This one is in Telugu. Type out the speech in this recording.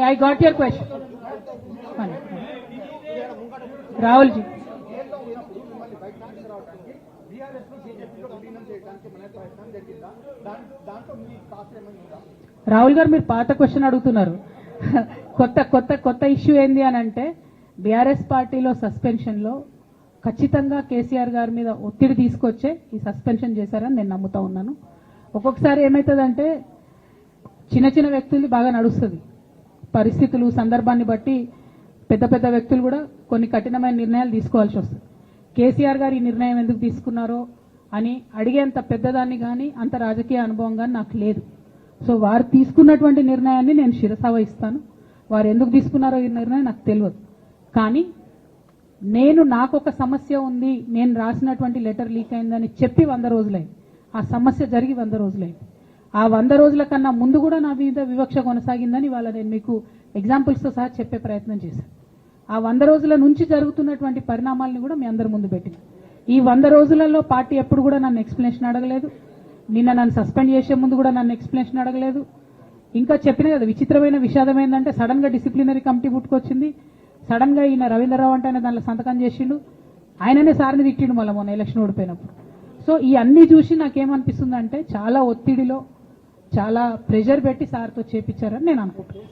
I got your question. Rahul ji, Rahul గారు మీరు పాత క్వశ్చన్ అడుగుతున్నారు. కొత్త ఇష్యూ ఏంది అని అంటే బీఆర్ఎస్ పార్టీలో సస్పెన్షన్ లో ఖచ్చితంగా కేసీఆర్ గారి మీద ఒత్తిడి తీసుకొచ్చే ఈ సస్పెన్షన్ చేశారని నేను నమ్ముతా ఉన్నాను. ఒక్కొక్కసారి ఏమవుతుందంటే చిన్న చిన్న వ్యక్తులు బాగా నడుస్తుంది, పరిస్థితులు సందర్భాన్ని బట్టి పెద్ద పెద్ద వ్యక్తులు కూడా కొన్ని కఠినమైన నిర్ణయాలు తీసుకోవాల్సి వస్తుంది. కేసీఆర్ గారు ఈ నిర్ణయం ఎందుకు తీసుకున్నారో అని అడిగేంత పెద్దదాన్ని కానీ అంత రాజకీయ అనుభవం కానీ నాకు లేదు. సో వారు తీసుకున్నటువంటి నిర్ణయాన్ని నేను శిరస వహిస్తాను. వారు ఎందుకు తీసుకున్నారో ఈ నిర్ణయం నాకు తెలియదు. కానీ నాకు ఒక సమస్య ఉంది, నేను రాసినటువంటి లెటర్ లీక్ అయిందని చెప్పి 100 రోజులైంది. ఆ సమస్య జరిగి 100 రోజులైంది. ఆ 100 రోజుల కన్నా ముందు కూడా నా మీద వివక్ష కొనసాగిందని వాళ్ళ నేను మీకు ఎగ్జాంపుల్స్తో సహా చెప్పే ప్రయత్నం చేశాను. ఆ 100 రోజుల నుంచి జరుగుతున్నటువంటి పరిణామాలను కూడా మీ అందరి ముందు పెట్టింది. ఈ 100 రోజులలో పార్టీ ఎప్పుడు కూడా నన్ను ఎక్స్ప్లెనేషన్ అడగలేదు. నిన్న నన్ను సస్పెండ్ చేసే ముందు కూడా నన్ను ఎక్స్ప్లెనేషన్ అడగలేదు. ఇంకా చెప్పిన కదా, విచిత్రమైన విషాదం ఏంటంటే సడన్ గా డిసిప్లినరీ కమిటీ పుట్టుకొచ్చింది. సడన్ గా ఈయన రవీంద్రరావు అంటే దానిలో సంతకం చేసిండు. ఆయననే సార్ని తిట్టిండు మళ్ళీ మొన్న ఎలక్షన్ ఓడిపోయినప్పుడు. సో ఈ అన్ని చూసి నాకేమనిపిస్తుంది అంటే చాలా ఒత్తిడిలో చాలా ప్రెషర్ పెట్టి సార్తో చేపించారని నేను అనుకుంటున్నాను.